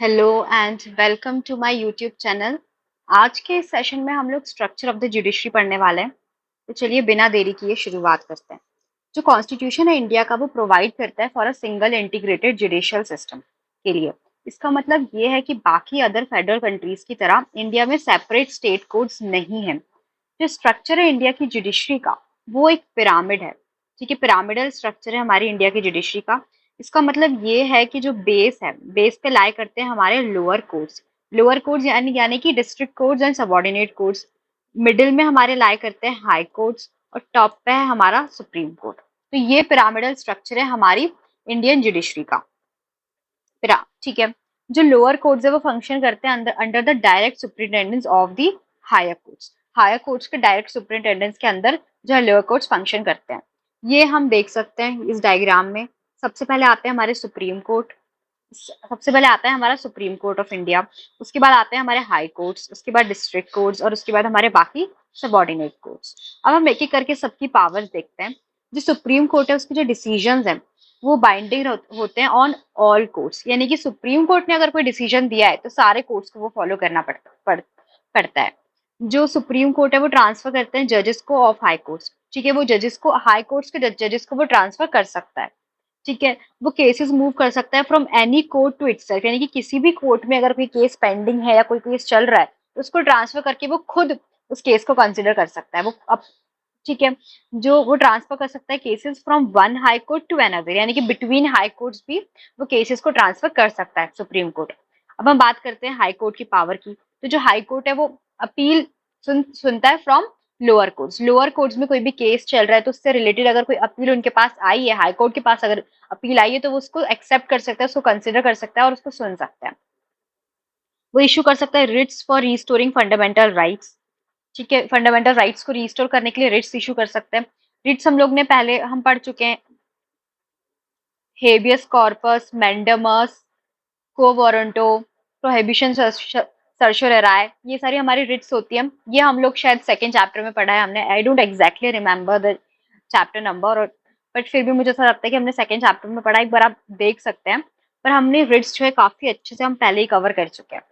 Hello and welcome to my YouTube channel. आज के इस सेशन में हम लोग स्ट्रक्चर ऑफ द जुडिशरी पढ़ने वाले हैं। तो चलिए बिना देरी किए शुरुआत करते हैं। जो कॉन्स्टिट्यूशन है इंडिया का वो प्रोवाइड करता है for a single integrated judicial system के लिए। इसका मतलब ये है कि बाकी अदर फेडरल कंट्रीज की तरह इंडिया में सेपरेट स्टेट कोड्स नहीं है। जो स्ट्रक्चर है इंडिया की जुडिशरी का वो एक पिरामिड है। ठीक है, पिरामिडल स्ट्रक्चर है हमारी इंडिया की जुडिशरी का। इसका मतलब ये है कि जो बेस है, बेस पे लाई करते हैं हमारे लोअर कोर्ट्स यानी कि district courts and subordinate courts. Middle में हमारे लाई करते हैं हाई कोर्ट्स और टॉप पे है हमारा सुप्रीम कोर्ट। तो ये पिरामिडल स्ट्रक्चर है हमारी इंडियन जुडिशरी का। ठीक है। जो लोअर कोर्ट्स है वो फंक्शन करते हैं अंदर under the direct superintendence of the higher courts. Higher courts के डायरेक्ट सुपरिटेंडेंस के अंदर जो है लोअर कोर्ट्स फंक्शन करते हैं। ये हम देख सकते हैं इस डायग्राम में। सबसे पहले आते हैं हमारे सुप्रीम कोर्ट। सबसे पहले आता है हमारा सुप्रीम कोर्ट ऑफ इंडिया। उसके बाद आते हैं हमारे हाई कोर्ट्स, उसके बाद डिस्ट्रिक्ट कोर्ट्स और उसके बाद हमारे बाकी सबऑर्डिनेट कोर्ट्स। अब हम एक एक करके सबकी पावर्स देखते हैं। जो सुप्रीम कोर्ट है उसके जो डिसीजंस हैं वो बाइंडिंग होते हैं ऑन ऑल कोर्ट्स। यानी कि सुप्रीम कोर्ट ने अगर कोई डिसीजन दिया है तो सारे कोर्ट्स को वो फॉलो करना पड़ता है। जो सुप्रीम कोर्ट है वो ट्रांसफर करते हैं जजेस को ऑफ हाई कोर्ट्स। ठीक है, वो जजेस को हाई कोर्ट्स के जजेस को वो ट्रांसफर कर सकता है। ठीक है, वो केसेस मूव कर सकता है from any court to itself. यानी कि किसी भी कोर्ट में अगर कोई केस पेंडिंग है या कोई केस चल रहा है तो उसको ट्रांसफर करके वो खुद उस केस को कंसिडर कर सकता है। वो अब ठीक है, जो वो ट्रांसफर कर सकता है cases from one high court to another. यानी कि बिटवीन हाई कोर्ट्स भी वो केसेस को ट्रांसफर कर सकता है सुप्रीम कोर्ट। अब हम बात करते हैं हाई कोर्ट की पावर की। तो जो हाई कोर्ट है वो अपील सुनता है from lower courts. Lower courts में कोई भी केस चल रहा है तो उससे रिलेटेड अगर कोई अपील उनके पास आई है, हाई कोर्ट के पास अगर अपील आई है तो वो उसको एक्सेप्ट कर सकता है, उसको कंसिडर कर सकता है और उसको सुन सकता है। वो इश्यू कर सकता है Ritz for restoring fundamental rights. ठीक है, फंडामेंटल राइट्स को रिस्टोर करने के लिए रिट्स इशू कर सकते हैं। रिट्स हम लोग ने पहले हम पढ़ चुके हैं। Habeas corpus, mandamus, quo warranto, prohibition certiorari, ये सारी हमारी रिट्स होती है। ये हम लोग शायद सेकंड चैप्टर में पढ़ा है हमने। I don't exactly remember the chapter number और बट फिर भी मुझे ऐसा लगता है कि हमने सेकंड चैप्टर में पढ़ा। एक बार आप देख सकते हैं। पर हमने रिट्स जो है काफी अच्छे से हम पहले ही कवर कर चुके हैं।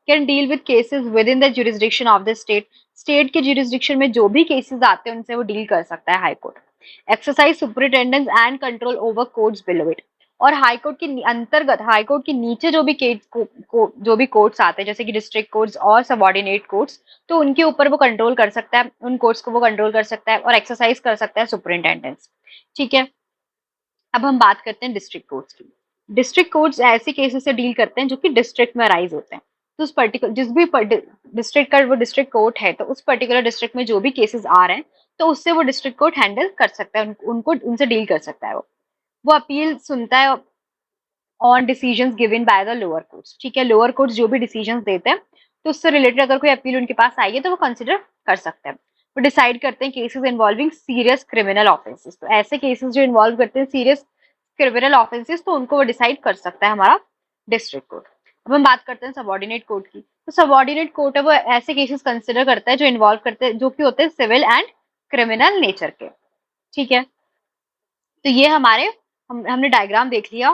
Can deal with cases with in the jurisdiction of the state. State के जुरिस्डिक्शन में जो भी केसेस आते हैं उनसे वो डील कर सकता है high court. Exercise superintendence and control over courts below it. और हाई कोर्ट के अंतर्गत हाई कोर्ट के नीचे जो भी जो भी कोर्ट्स आते हैं जैसे कि डिस्ट्रिक्ट कोर्ट्स और सबऑर्डिनेट कोर्ट्स, तो उनके ऊपर वो कंट्रोल कर सकता है, उन कोर्ट्स को वो कंट्रोल कर सकता है और एक्सरसाइज कर सकता है सुपरिटेंडेंस। ठीक है, अब हम बात करते हैं डिस्ट्रिक्ट कोर्ट्स की। डिस्ट्रिक्ट कोर्ट्स ऐसे केसेस से डील करते हैं जो कि डिस्ट्रिक्ट में अराइज होते हैं। तो उस पर्टिकुलर जिस भी डिस्ट्रिक्ट का वो डिस्ट्रिक्ट कोर्ट है तो उस पर्टिकुलर डिस्ट्रिक्ट में जो भी केसेस आ रहे हैं तो उससे वो डिस्ट्रिक्ट कोर्ट हैंडल कर सकता है, उनको उनसे डील कर सकता है। वो अपील सुनता है on decisions given by the lower courts. ठीक है, लोअर कोर्ट्स जो भी डिसीजंस देते हैं तो उससे रिलेटेड अगर कोई अपील उनके पास आई है तो वो कंसिडर कर सकते हैं। वो डिसाइड करते हैं cases involving serious criminal offences. तो ऐसे केसेस जो इन्वॉल्व करते हैं सीरियस क्रिमिनल ऑफेंसेस तो उनको वो डिसाइड कर सकता है हमारा डिस्ट्रिक्ट कोर्ट। अब हम बात करते हैं सबऑर्डिनेट कोर्ट की। तो सबऑर्डिनेट कोर्ट है वो ऐसे केसेस कंसिडर करता है जो इन्वॉल्व करते हैं जो कि होते हैं सिविल एंड क्रिमिनल नेचर के। ठीक है, तो ये हमारे हमने डायग्राम देख लिया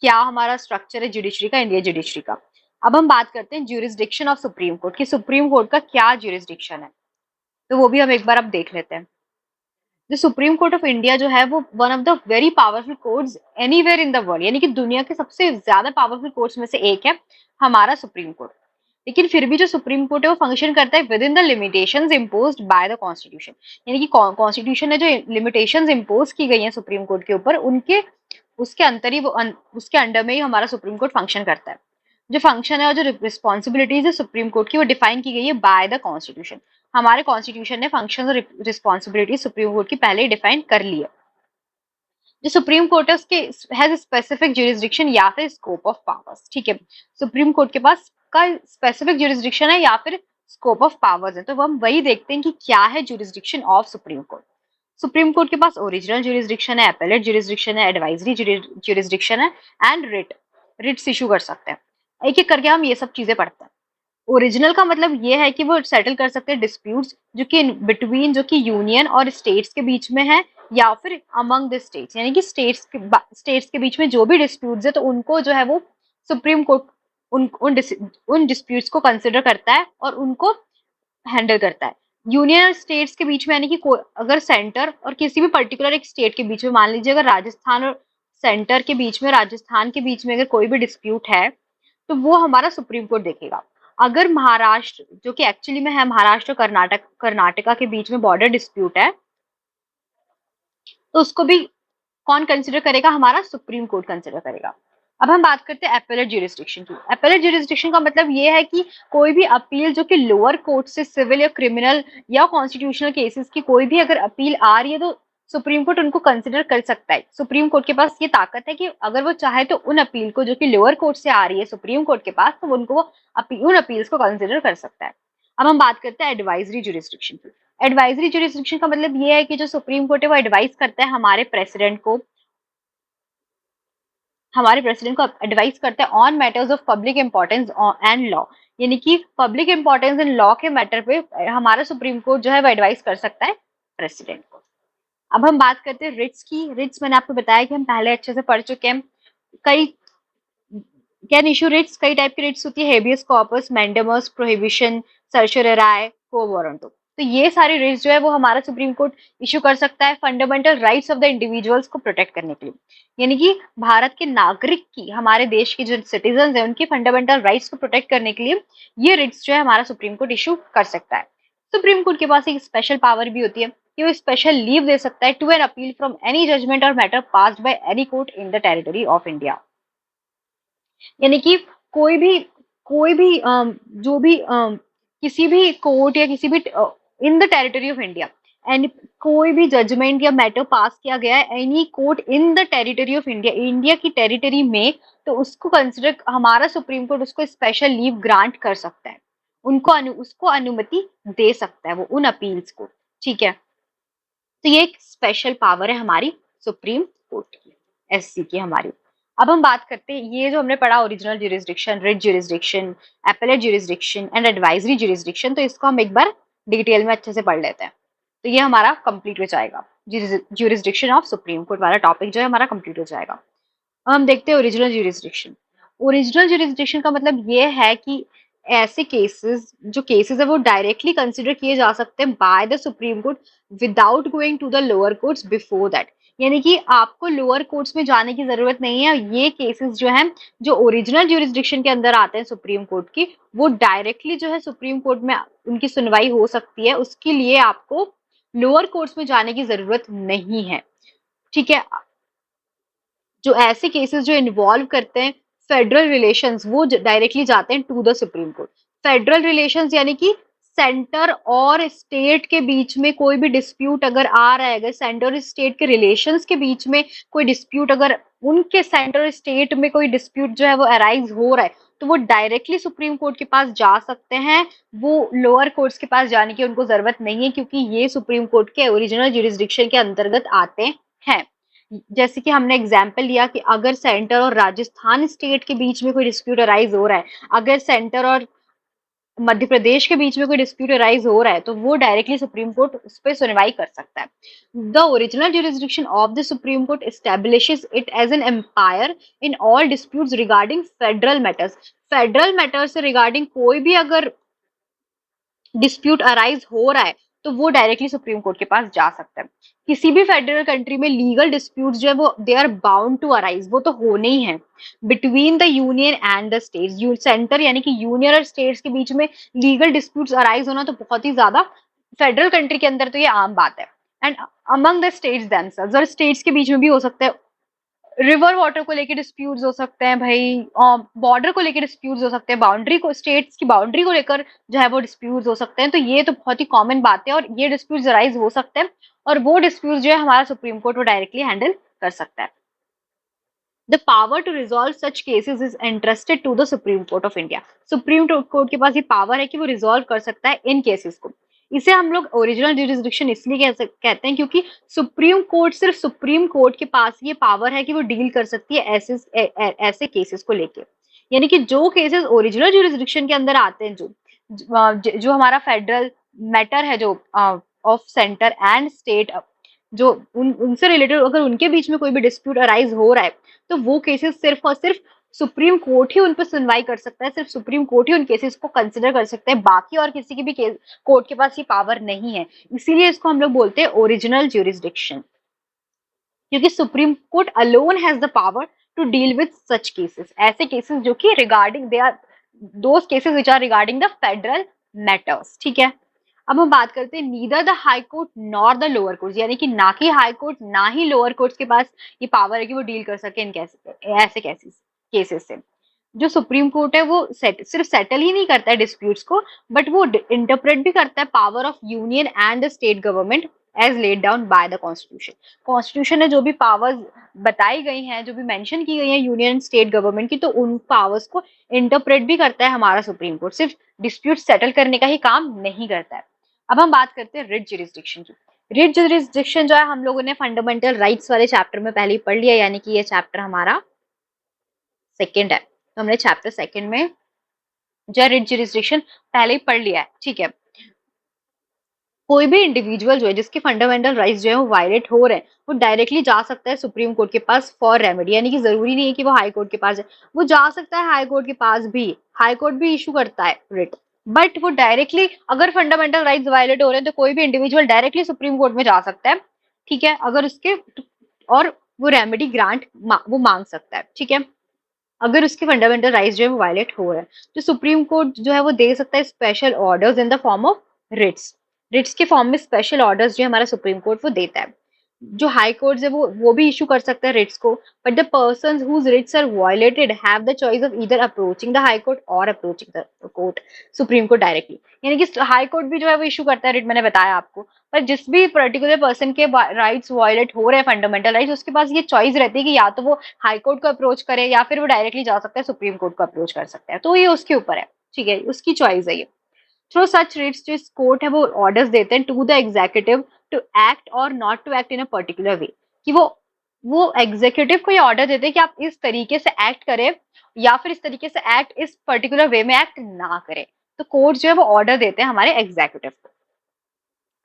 क्या हमारा स्ट्रक्चर है जुडिशरी का, इंडियन जुडिशरी का। अब हम बात करते हैं ज्यूरिसडिक्शन ऑफ सुप्रीम कोर्ट की। सुप्रीम कोर्ट का क्या ज्यूरिसडिक्शन है तो वो भी हम एक बार अब देख लेते हैं। The supreme court of India जो है वो one of the very powerful courts anywhere in the world. यानी कि दुनिया के सबसे ज्यादा पावरफुल कोर्ट्स में से एक है हमारा सुप्रीम कोर्ट। लेकिन फिर भी जो सुप्रीम कोर्ट है वो फंक्शन करता है with in the limitations imposed bye the constitution. यानी कि कॉन्स्टिट्यूशन ने जो लिमिटेशंस इम्पोज की गई हैं सुप्रीम कोर्ट के ऊपर उनके उसके अंतर ही वो उसके अंडर में ही हमारा सुप्रीम कोर्ट फंक्शन करता है। जो फंक्शन है और जो रिस्पॉन्सिबिलिटीज है सुप्रीम कोर्ट की वो डिफाइन की गई है बाय द कॉन्स्टिट्यूशन। हमारे कॉन्स्टिट्यूशन ने फंक्शन और रिस्पॉन्सिबिलिटी सुप्रीम कोर्ट की पहले ही डिफाइन कर ली है। जो सुप्रीम कोर्ट है उसके हैज स्पेसिफिक ज्यूरिसडिक्शन या फिर स्कोप ऑफ पावर्स। ठीक है, सुप्रीम कोर्ट के पास का स्पेसिफिक ज्यूरिसडिक्शन है या फिर स्कोप ऑफ पावर्स है। तो हम वही देखते हैं कि क्या है jurisdiction of supreme court. Supreme court के पास ओरिजिनल ज्यूरिसडिक्शन है, एपेलेट ज्यूरिसडिक्शन है, एडवाइजरी ज्यूरिसडिक्शन है एंड रिट्स इशू कर सकते हैं। एक एक करके हम ये सब चीजें पढ़ते हैं। ओरिजिनल का मतलब ये है कि वो सेटल कर सकते हैं डिस्प्यूट्स जो कि बिटवीन जो कि यूनियन और स्टेट्स के बीच में है या फिर अमंग द स्टेट्स। यानी कि स्टेट्स के बीच में जो भी डिस्प्यूट्स है तो उनको जो है वो सुप्रीम कोर्ट उन डिस्प्यूट्स को कंसिडर करता है और उनको हैंडल करता है। यूनियन और स्टेट्स के बीच में, यानी कि अगर सेंटर और किसी भी पर्टिकुलर एक स्टेट के बीच में, मान लीजिए अगर राजस्थान और सेंटर के बीच में, राजस्थान के बीच में अगर कोई भी डिस्प्यूट है तो वो हमारा सुप्रीम कोर्ट देखेगा। अगर महाराष्ट्र, जो कि एक्चुअली में है महाराष्ट्र और कर्नाटका के बीच में बॉर्डर डिस्प्यूट है, तो उसको भी कौन कंसिडर करेगा? हमारा सुप्रीम कोर्ट कंसिडर करेगा। अब हम बात करते हैं एपेलेट ज्यूरिसडिक्शन की। एपेलेट ज्यूरिसडिक्शन का मतलब ये है कि कोई भी अपील जो कि लोअर कोर्ट से सिविल या क्रिमिनल या कॉन्स्टिट्यूशनल केसेस की कोई भी अगर अपील आ रही है तो सुप्रीम कोर्ट उनको कंसिडर कर सकता है। सुप्रीम कोर्ट के पास ये ताकत है कि अगर वो चाहे तो उन अपील को जो कि लोअर कोर्ट से आ रही है सुप्रीम कोर्ट के पास, तो उनको उन अपील्स को कंसिडर कर सकता है। अब हम बात करते हैं एडवाइजरी ज्यूरिसडिक्शन की। एडवाइजरी ज्यूरिसडिक्शन का मतलब ये है कि जो सुप्रीम कोर्ट है वो एडवाइस करता है हमारे प्रेसिडेंट को एडवाइस करता है on matters of public importance and law, यानी कि पब्लिक इंपॉर्टेंस एंड लॉ के मैटर पे हमारा सुप्रीम कोर्ट जो है वो एडवाइस कर सकता है प्रेसिडेंट को। अब हम बात करते हैं रिट्स की। रिट्स मैंने आपको बताया कि हम पहले अच्छे से पढ़ चुके हैं। कई कैन इशू रिट्स, कई टाइप की रिट्स होती है, habeas corpus, mandamus, prohibition, certiorari, quo warranto. तो ये सारी रिट्स जो है वो हमारा सुप्रीम कोर्ट इशू कर सकता है fundamental rights of the individuals को प्रोटेक्ट करने के लिए, यानी कि भारत के नागरिक की, हमारे देश के जो सिटीजन है उनकी फंडामेंटल राइट्स को प्रोटेक्ट करने के लिए ये रिट्स जो है हमारा सुप्रीम कोर्ट इशू कर सकता है। सुप्रीम कोर्ट के पास एक स्पेशल पावर भी होती है कि वो स्पेशल लीव दे सकता है to an appeal from any judgment or matter passed by any court in the territory of India, यानी कि कोई भी जो भी किसी भी कोर्ट या किसी भी इन the territory of India, and कोई भी जजमेंट या मैटर पास किया गया है any court in the territory of India, India की टेरिटरी में, तो उसको कंसिडर हमारा सुप्रीम कोर्ट उसको स्पेशल लीव ग्रांट कर सकता है, उसको अनुमति दे सकता है वो उन अपील्स को। ठीक है, तो ये एक स्पेशल पावर है हमारी सुप्रीम कोर्ट की, एससी की हमारी। अब हम बात करते हैं, ये जो हमने पढ़ा original jurisdiction, writ jurisdiction, appellate jurisdiction and advisory jurisdiction, तो इसको हम एक बार डिटेल में अच्छे से पढ़ लेते हैं। तो ये हमारा कंप्लीट हो जाएगा, ज्यूरिसडिक्शन ऑफ सुप्रीम कोर्ट वाला टॉपिक जो है हमारा कंप्लीट हो जाएगा। अब हम देखते हैं ओरिजिनल ज्यूरिसडिक्शन। ओरिजिनल ज्यूरिसडिक्शन का मतलब ये है कि ऐसे केसेस है वो डायरेक्टली कंसिडर किए जा सकते हैं by the supreme court without going to the lower courts before that, यानी कि आपको लोअर कोर्ट्स में जाने की जरूरत नहीं है। ये केसेस जो हैं जो ओरिजिनल ज्यूरिसडिक्शन के अंदर आते हैं सुप्रीम कोर्ट की, वो डायरेक्टली जो है सुप्रीम कोर्ट में उनकी सुनवाई हो सकती है, उसके लिए आपको लोअर कोर्ट्स में जाने की जरूरत नहीं है। ठीक है, जो ऐसे केसेस जो इन्वॉल्व करते हैं फेडरल रिलेशंस, वो डायरेक्टली जाते हैं to the supreme court. Federal relations यानी कि सेंटर और स्टेट के बीच में कोई भी डिस्प्यूट अगर आ रहा है, अगर सेंटर और स्टेट के रिलेशंस के बीच में कोई डिस्प्यूट, अगर उनके सेंटर और स्टेट में कोई डिस्प्यूट जो है वो अराइज हो रहा है, तो वो डायरेक्टली सुप्रीम कोर्ट के पास जा सकते हैं, वो लोअर कोर्ट्स के पास जाने की उनको जरूरत नहीं है, क्योंकि ये सुप्रीम कोर्ट के ओरिजिनल ज्यूरिसडिक्शन के अंतर्गत आते हैं। जैसे कि हमने एग्जाम्पल लिया कि अगर सेंटर और राजस्थान स्टेट के बीच में कोई डिस्प्यूट अराइज हो रहा है, अगर सेंटर और मध्य प्रदेश के बीच में कोई डिस्प्यूट अराइज हो रहा है, तो वो डायरेक्टली सुप्रीम कोर्ट उस पर सुनवाई कर सकता है। The original jurisdiction of the supreme court establishes it as an umpire in all disputes regarding federal matters. Federal matters से रिगार्डिंग कोई भी अगर डिस्प्यूट अराइज हो रहा है तो वो डायरेक्टली सुप्रीम कोर्ट के पास जा सकता है। किसी भी फेडरल कंट्री में लीगल डिस्प्यूट्स जो है वो they are bound to arise, वो तो होने ही है between the union and the states. Centre यानी कि यूनियन और स्टेट्स के बीच में लीगल डिस्प्यूट्स अराइज होना तो बहुत ही ज्यादा फेडरल कंट्री के अंदर तो ये आम बात है। And among the states themselves, और स्टेट्स के बीच में भी हो सकता है। रिवर वाटर को लेके डिस्प्यूट्स हो सकते हैं भाई, बॉर्डर को लेके डिस्प्यूट्स हो सकते हैं, बाउंड्री को, स्टेट्स की बाउंड्री को लेकर जो है वो डिस्प्यूट्स हो सकते हैं। तो ये तो बहुत ही कॉमन बात है और ये डिस्प्यूट्स राइज हो सकते हैं, और वो डिस्प्यूट्स जो है हमारा सुप्रीम कोर्ट वो डायरेक्टली हैंडल कर सकता है। The power to resolve such cases is entrusted to the supreme court of India. Supreme court के पास ये पावर है कि वो रिजॉल्व कर सकता है इन केसेस को। इसे हम लोग ओरिजिनल ज्यूरिसडिक्शन इसलिए कहते हैं क्योंकि सुप्रीम कोर्ट, सिर्फ सुप्रीम कोर्ट के पास ये पावर है कि वो डील कर सकती है ऐसे केसेस को लेके। यानी कि जो केसेस ओरिजिनल ज्यूरिसडिक्शन के अंदर आते हैं, जो हमारा फेडरल मैटर है, जो ऑफ सेंटर एंड स्टेट, जो उनसे रिलेटेड अगर उनके बीच में कोई भी डिस्प्यूट अराइज हो रहा है, तो वो केसेस सिर्फ और सिर्फ सुप्रीम कोर्ट ही उन पर सुनवाई कर सकता है, सिर्फ सुप्रीम कोर्ट ही उन केसेस को कंसिडर कर सकते हैं, बाकी और किसी की भी कोर्ट के पास ये पावर नहीं है। इसीलिए इसको हम लोग बोलते हैं ओरिजिनल ज्यूरिसडिक्शन, क्योंकि supreme court alone has the power to deal with such cases, ऐसे केसेस जो कि regarding they are those cases which are regarding the federal matters. ठीक है, अब हम बात करते हैं neither the high court nor the lower court, यानी कि ना कि हाई कोर्ट ना ही लोअर कोर्ट के पास ये पावर है कि वो डील कर सके इन ऐसे केसेस से। जो सुप्रीम कोर्ट है वो सिर्फ सेटल ही नहीं करता है डिस्प्यूट्स को, बट वो इंटरप्रेट भी करता है power of union and the state government as laid down by the constitution. Constitution में जो भी पावर्स बताई गई हैं, जो भी मेंशन की गई हैं यूनियन स्टेट गवर्नमेंट की, तो उन पावर्स को इंटरप्रेट भी करता है हमारा सुप्रीम कोर्ट, सिर्फ डिस्प्यूट सेटल करने का ही काम नहीं करता है। अब हम बात करते हैं रिट ज्यूरिसडिक्शन की। रिट ज्यूरिसडिक्शन जो है हम लोगों ने फंडामेंटल राइट्स वाले चैप्टर में पहले ही पढ़ लिया, यानी कि ये चैप्टर हमारा सेकेंड है, तो हमने चैप्टर सेकेंड में जो है रिट ज्यूरिसडिक्शन पहले ही पढ़ लिया है। ठीक है, कोई भी इंडिविजुअल जो है जिसके फंडामेंटल राइट्स जो है वो वायलेट हो रहे हैं, वो डायरेक्टली जा सकता है सुप्रीम कोर्ट के पास फॉर रेमेडी, यानी कि जरूरी नहीं है कि वो हाई कोर्ट के पास जाए, वो जा सकता है हाई कोर्ट के पास भी, हाई कोर्ट भी इशू करता है रिट, बट वो डायरेक्टली अगर फंडामेंटल राइट्स वायलेट हो रहे हैं तो कोई भी इंडिविजुअल डायरेक्टली सुप्रीम कोर्ट में जा सकता है। ठीक है, अगर उसके और वो रेमेडी ग्रांट वो मांग सकता है। ठीक है, अगर उसके फंडामेंटल राइट्स जो है वो वायलेट हो रहे हैं, तो सुप्रीम कोर्ट जो है वो दे सकता है special orders in the form of writs. Writs के फॉर्म में स्पेशल ऑर्डर्स जो हमारा सुप्रीम कोर्ट वो देता है। जो हाई कोर्ट है वो भी इशू कर सकता है रिट्स को, but the person whose writs are violated have the choice of either approaching the high court or approaching the court supreme court directly, यानी कि हाई कोर्ट भी जो है वो इशू करता है रिट, मैंने बताया आपको, पर जिस भी पर्टिकुलर पर्सन के राइट्स वायलेट हो रहे हैं फंडामेंटल राइट्स, उसके पास ये चॉइस रहती है कि या तो वो हाई कोर्ट को अप्रोच करे या फिर वो डायरेक्टली जा सकता है सुप्रीम कोर्ट को अप्रोच कर सकता है, तो ये उसके ऊपर है। ठीक है, उसकी चॉइस है ये। थ्रू सच रिट्स जो कोर्ट है वो ऑर्डर्स देते हैं to the executive to act or not to act in a particular way, कि वो एग्जीक्यूटिव को ये ऑर्डर देते हैं कि आप इस तरीके से एक्ट करें या फिर इस तरीके से एक्ट इस पर्टिकुलर वे में एक्ट ना करें, तो कोर्ट जो है वो ऑर्डर देते हैं हमारे एग्जीक्यूटिव को।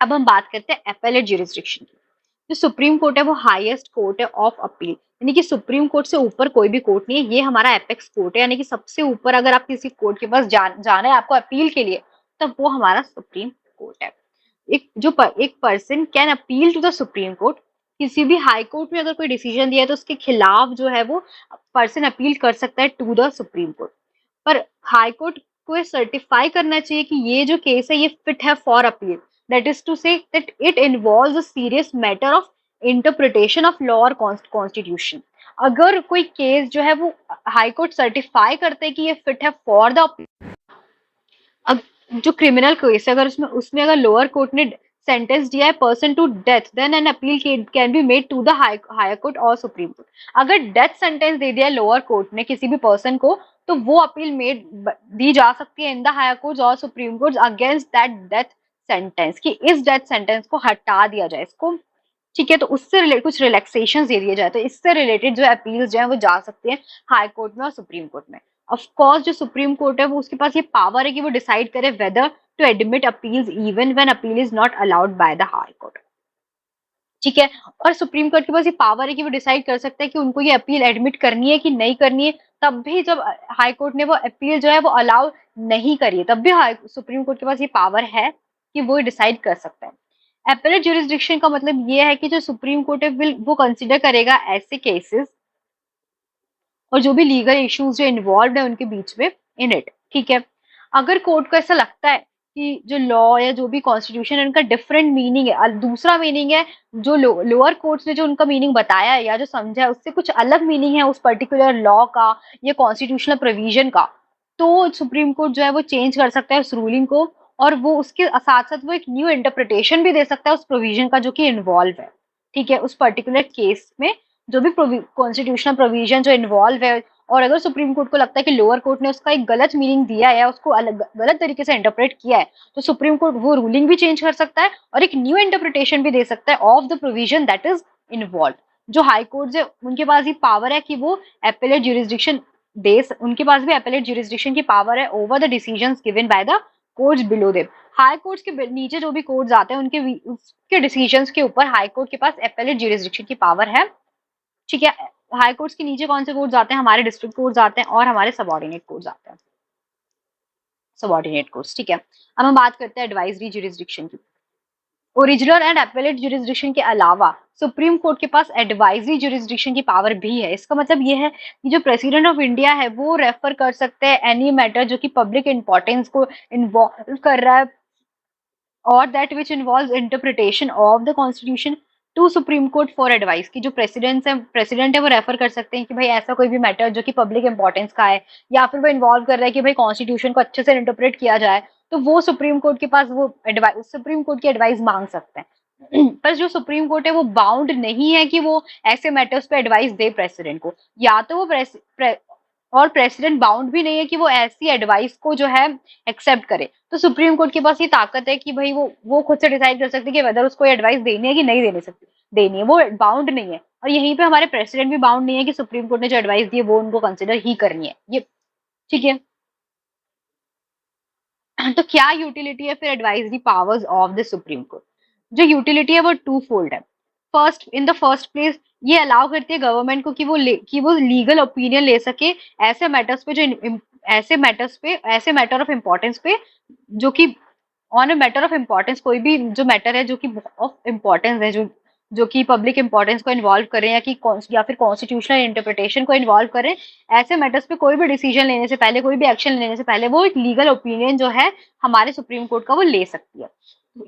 अब हम बात करते हैं एपेलेट ज्यूरिसडिक्शन की। जो सुप्रीम कोर्ट है वो हाईएस्ट कोर्ट है ऑफ अपील, यानी कि सुप्रीम कोर्ट से ऊपर कोई भी कोर्ट नहीं है, ये हमारा एपेक्स कोर्ट है, यानी कि सबसे ऊपर अगर आप किसी कोर्ट के पास जाना है आपको अपील के लिए, तब वो हमारा सुप्रीम कोर्ट है। एक person can appeal to the supreme court, किसी भी हाई कोर्ट में अगर कोई डिसीजन दिया है तो उसके खिलाफ जो है वो पर्सन अपील कर सकता है टू द सुप्रीम कोर्ट, पर हाई कोर्ट को ये सर्टिफाई करना चाहिए कि ये जो केस है ये फिट है for appeal, that is to say that it involves a serious matter of interpretation of law और कॉन्स्टिट्यूशन। अगर कोई केस जो है वो हाई कोर्ट सर्टिफाई करते हैं कि ये फिट है फॉर द, जो क्रिमिनल केस है अगर उसमें अगर लोअर कोर्ट ने सेंटेंस दिया है person to death, then an appeal can be made to the higher court और सुप्रीम कोर्ट। अगर डेथ सेंटेंस दे दिया है लोअर कोर्ट ने किसी भी पर्सन को, तो वो अपील दी जा सकती है इन द हायर कोर्ट और supreme court against that death sentence, कि इस डेथ सेंटेंस को हटा दिया जाए इसको। ठीक है, तो उससे रिलेटेड कुछ रिलैक्सेशन दे दिए जाए, तो इससे रिलेटेड जो अपील्स जो है वो जा सकती है हाई कोर्ट में और सुप्रीम कोर्ट में। ऑफ कोर्स जो सुप्रीम कोर्ट है वो उसके पास ये पावर है कि वो डिसाइड करे whether to admit appeals even when appeal is not allowed by the high court. ठीक है, और सुप्रीम कोर्ट के पास ये पावर है कि वो डिसाइड कर सकता है कि उनको ये अपील एडमिट करनी है कि नहीं करनी है, तब भी जब हाई कोर्ट ने वो अपील जो है वो अलाउ नहीं करी है, तब भी सुप्रीम कोर्ट के पास ये पावर है कि वो डिसाइड कर सकता है। एपेलेट ज्यूरिसडिक्शन का मतलब ये है कि जो सुप्रीम कोर्ट है वो कंसिडर करेगा ऐसे केसेस और जो भी लीगल इश्यूज जो इन्वॉल्व है उनके बीच में इन इट। ठीक है, अगर कोर्ट को ऐसा लगता है कि जो लॉ या जो भी कॉन्स्टिट्यूशन है उनका डिफरेंट मीनिंग है, दूसरा मीनिंग है, जो लोअर कोर्ट्स ने जो उनका मीनिंग बताया है या जो समझा है उससे कुछ अलग मीनिंग है उस पर्टिकुलर लॉ का या कॉन्स्टिट्यूशनल प्रोविजन का, तो सुप्रीम कोर्ट जो है वो चेंज कर सकता है उस रूलिंग को, और वो उसके साथ साथ वो एक न्यू इंटरप्रिटेशन भी दे सकता है उस प्रोविजन का जो कि इन्वॉल्व है। ठीक है, उस पर्टिकुलर केस में जो भी कॉन्स्टिट्यूशनल प्रोविजन जो इन्वॉल्व है, और अगर सुप्रीम कोर्ट को लगता है कि लोअर कोर्ट ने उसका एक गलत मीनिंग दिया है, उसको अलग गलत तरीके से इंटरप्रेट किया है, तो सुप्रीम कोर्ट वो रूलिंग भी चेंज कर सकता है और एक न्यू इंटरप्रिटेशन भी दे सकता है of the provision that is involve. जो हाई कोर्ट है उनके पास ये पावर है कि वो एपेलेट ज्यूरिसडिक्शन उनके पास भी एपेलेट ज्यूरिसडिक्शन की पावर है over the decisions given by the courts below them. High courts के नीचे जो भी कोर्ट्स आते हैं उनके डिसीजंस के ऊपर हाई कोर्ट के पास एपेलेट ज्यूरिसडिक्शन की पावर है। ठीक है, हाई कोर्ट्स के नीचे कौन से कोर्ट्स आते हैं? हमारे डिस्ट्रिक्ट कोर्ट्स आते हैं और हमारे सबऑर्डिनेट कोर्ट्स आते हैं, सबऑर्डिनेट कोर्ट्स, ठीक है। अब हम बात करते हैं एडवाइजरी जुरिस्डिक्शन की। ओरिजिनल एंड एपेलेट जुरिस्डिक्शन के अलावा सुप्रीम कोर्ट के पास एडवाइजरी जुरिस्डिक्शन की पावर भी है। इसका मतलब ये है कि जो प्रेसिडेंट ऑफ इंडिया है वो रेफर कर सकते हैं एनी मैटर जो कि पब्लिक इंपॉर्टेंस को इन्वॉल्व कर रहा है और that which involves interpretation of the constitution to supreme court for advice. की जो प्रेसिडेंट है वो रेफर कर सकते हैं कि भाई ऐसा कोई भी मैटर जो कि पब्लिक इंपॉर्टेंस का है या फिर वो इन्वॉल्व कर रहा है कि भाई कॉन्स्टिट्यूशन को अच्छे से इंटरप्रेट किया जाए, तो वो सुप्रीम कोर्ट के पास वो एडवाइस, सुप्रीम कोर्ट की एडवाइस मांग सकते हैं। पर जो सुप्रीम कोर्ट है वो बाउंड नहीं है कि वो ऐसे मैटर्स पे एडवाइस दे प्रेसिडेंट को, या तो वो और प्रेसिडेंट बाउंड भी नहीं है कि वो ऐसी एडवाइस को जो है एक्सेप्ट करे। तो सुप्रीम कोर्ट के पास ये ताकत है कि भाई वो खुद से डिसाइड कर सकते हैं कि वेदर उसको एडवाइस देनी है कि नहीं देनी सकती, देनी है, वो बाउंड नहीं है। और यहीं पे हमारे प्रेसिडेंट भी बाउंड नहीं है कि सुप्रीम कोर्ट ने जो एडवाइस दी है वो उनको कंसिडर ही करनी है, ये ठीक है। तो क्या यूटिलिटी है फिर advisory powers of the supreme court? जो यूटिलिटी है वो टू फोल्ड है। First, in the first place ये अलाउ करती है गवर्नमेंट को कि वो लीगल ओपिनियन ले सके ऐसे मैटर्स पे जो ऐसे मैटर ऑफ इम्पोर्टेंस पे जो कि on a matter of importance, कोई भी जो मैटर है जो कि ऑफ इम्पोर्टेंस है, जो कि पब्लिक इंपॉर्टेंस को इन्वॉल्व करें या फिर कॉन्स्टिट्यूशनल इंटरप्रिटेशन को इन्वॉल्व करें, ऐसे मैटर्स पे कोई भी डिसीजन लेने से पहले, कोई भी एक्शन लेने से पहले वो एक लीगल ओपिनियन जो है हमारे सुप्रीम कोर्ट का वो ले सकती है।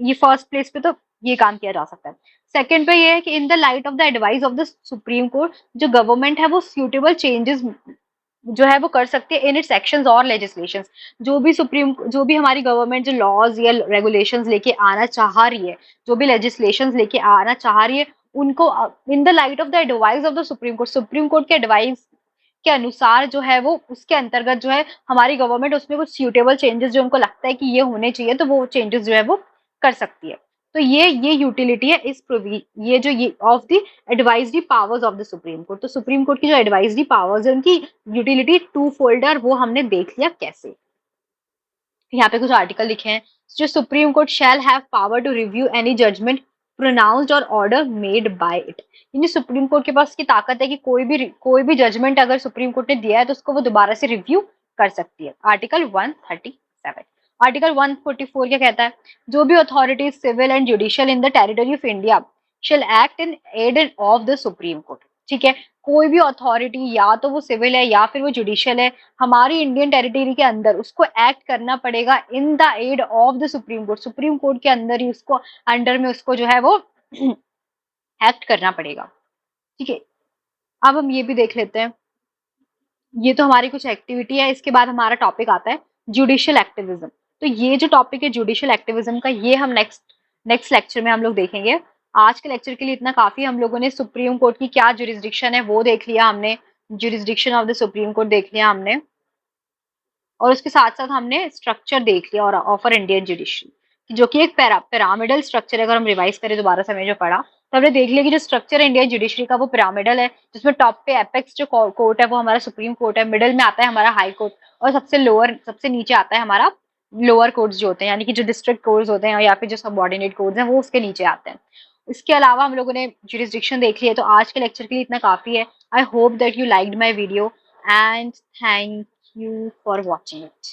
ये फर्स्ट प्लेस पे तो ये काम किया जा सकता है। सेकंड पे ये है कि in the light of the advice of the supreme court जो गवर्नमेंट है वो सूटेबल चेंजेस जो है वो कर सकती है इन इट्स एक्शंस और लेजिस्लेशंस। जो भी हमारी गवर्नमेंट जो लॉज या रेगुलेशंस लेके आना चाह रही है, जो भी लेजिस्लेशंस लेके आना चाह रही है, उनको in the light of the advice of the supreme court के एडवाइस के अनुसार जो है वो उसके अंतर्गत जो है हमारी गवर्नमेंट उसमें कुछ सूटेबल चेंजेस जो उनको लगता है कि ये होने चाहिए तो वो चेंजेस जो है वो कर सकती है। तो ये यूटिलिटी है इस ये जो ये of the advisory powers of the supreme court. तो सुप्रीम कोर्ट की जो एडवाइजरी पावर्स है उनकी यूटिलिटी टू फोल्डर, वो हमने देख लिया कैसे। यहाँ पे कुछ आर्टिकल लिखे हैं। जो supreme court shall have power to review any judgement pronounced और ऑर्डर मेड बाय इट। यानी सुप्रीम कोर्ट के पास की ताकत है कि कोई भी जजमेंट अगर सुप्रीम कोर्ट ने दिया है तो उसको वो दोबारा से रिव्यू कर सकती है। आर्टिकल 137। आर्टिकल 144 क्या कहता है? जो भी authority civil and judicial in the territory of India shall act in aid of the supreme court. ठीक है, कोई भी अथॉरिटी या तो वो सिविल है या फिर वो जुडिशियल है हमारी इंडियन टेरिटरी के अंदर, उसको एक्ट करना पड़ेगा in the aid of the supreme court. Supreme court के अंदर ही उसको अंडर में उसको जो है वो एक्ट करना पड़ेगा। ठीक है, अब हम ये भी देख लेते हैं। ये तो हमारी कुछ एक्टिविटी है। इसके बाद हमारा टॉपिक आता है जुडिशियल एक्टिविज्म। तो ये जो टॉपिक है जुडिशियल एक्टिविज्म का, ये हम नेक्स्ट लेक्चर में हम लोग देखेंगे। आज के लेक्चर के लिए इतना काफी। हम लोगों ने सुप्रीम कोर्ट की क्या जुरिस्डिक्शन है वो देख लिया हमने, jurisdiction of the supreme court देख लिया हमने, और उसके साथ साथ हमने स्ट्रक्चर देख लिया और ऑफर इंडियन जुडिशरी जो कि एक पिरामिडल स्ट्रक्चर है। अगर हम रिवाइज करें दोबारा से हमें जो पढ़ा तो हमने देख लिया कि जो स्ट्रक्चर है इंडियन जुडिशरी का वो पिरामिडल है, जिसमें टॉप पे एपेक्स जो कोर्ट है वो हमारा सुप्रीम कोर्ट है, मिडिल में आता है हमारा हाई कोर्ट, और सबसे नीचे आता है हमारा लोअर कोर्ट्स जो होते हैं, यानी कि जो डिस्ट्रिक्ट कोर्ट्स होते हैं या फिर जो सबऑर्डिनेट कोर्ट्स हैं वो उसके नीचे आते हैं। इसके अलावा हम लोगों ने जुरिस्डिक्शन देख लिया है। तो आज के लेक्चर के लिए इतना काफी है। I hope that you liked my video and thank you for watching it.